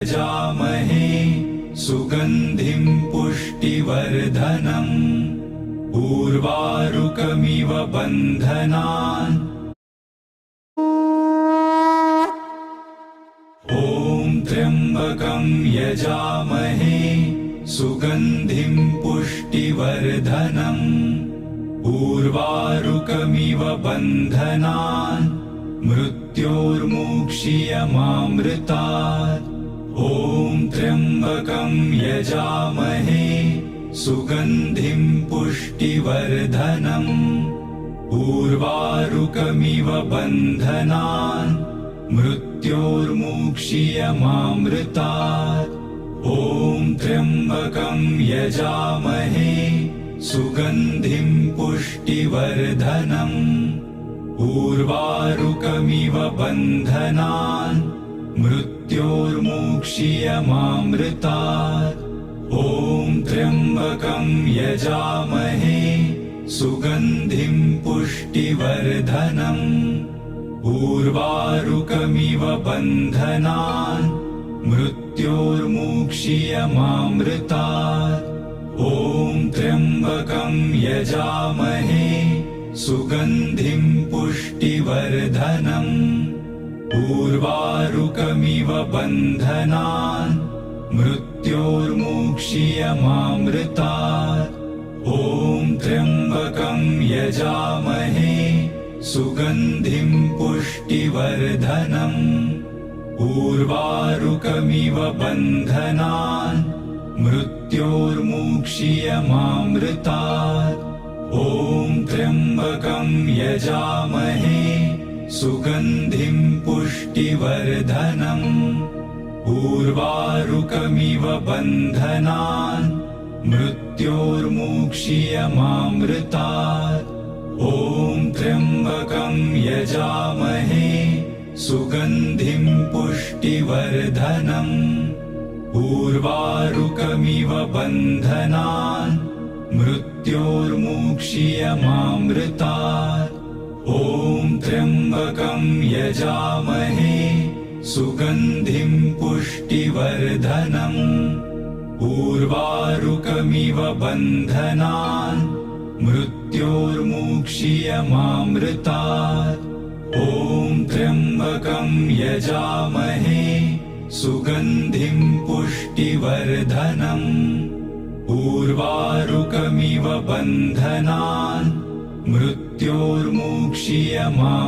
जामहे सुगन्धिं पुष्टिवर्धनम् उर्वारुकमिव बन्धनान्। ॐ त्र्यम्बकं यजामहे सुगन्धिं पुष्टिवर्धनम् उर्वारुकमिव बन्धनान् मृत्योर्मुक्षीयमामृतात्। ॐ त्र्यम्बकं यजामहे सुगन्धिं पुष्टिवर्धनम् उर्वारुकमिव बन्धनान् मृत्योर्मुक्षीयमामृतात्। ॐ त्र्यम्बकं यजामहे सुगन्धिं पुष्टिवर्धनम् उर्वारुकमिव बन्धनान् मृत्योर्मुक्षीयमामृतात्। ॐ त्र्यम्बकं यजामहे सुगन्धिं पुष्टिवर्धनम् उर्वारुकमिव बन्धनान् मृत्योर्मुक्षीयमामृतात्। ॐ त्र्यम्बकं यजामहे सुगन्धिं पुष्टिवर्धनम् उर्वारुकमिव बन्धनान् मृत्योर्मुक्षीयमामृतात्। ॐ त्र्यम्बकं यजामहे सुगन्धिं पुष्टिवर्धनम् उर्वारुकमिव बन्धनान् मृत्योर्मुक्षीयमामृतात्। ॐ त्र्यम्बकं यजामहे सुगन्धिं पुष्टिवर्धनम् उर्वारुकमिव बन्धनान् मृत्योर्मुक्षीयमामृतात्। ॐ त्र्यम्बकं यजामहे सुगन्धिं पुष्टिवर्धनम् उर्वारुकमिव बन्धनान् मृत्योर्मुक्षीयमामृतात्। ॐ त्र्यम्बकं यजामहे सुगन्धिं पुष्टिवर्धनम् उर्वारुकमिव बन्धनान् मृत्योर्मुक्षीयमामृतात्। ॐ त्र्यम्बकं यजामहे सुगन्धिं पुष्टिवर्धनम् उर्वारुकमिव बन्धनान् मृत्योर्मुक्षीयमामृतात्।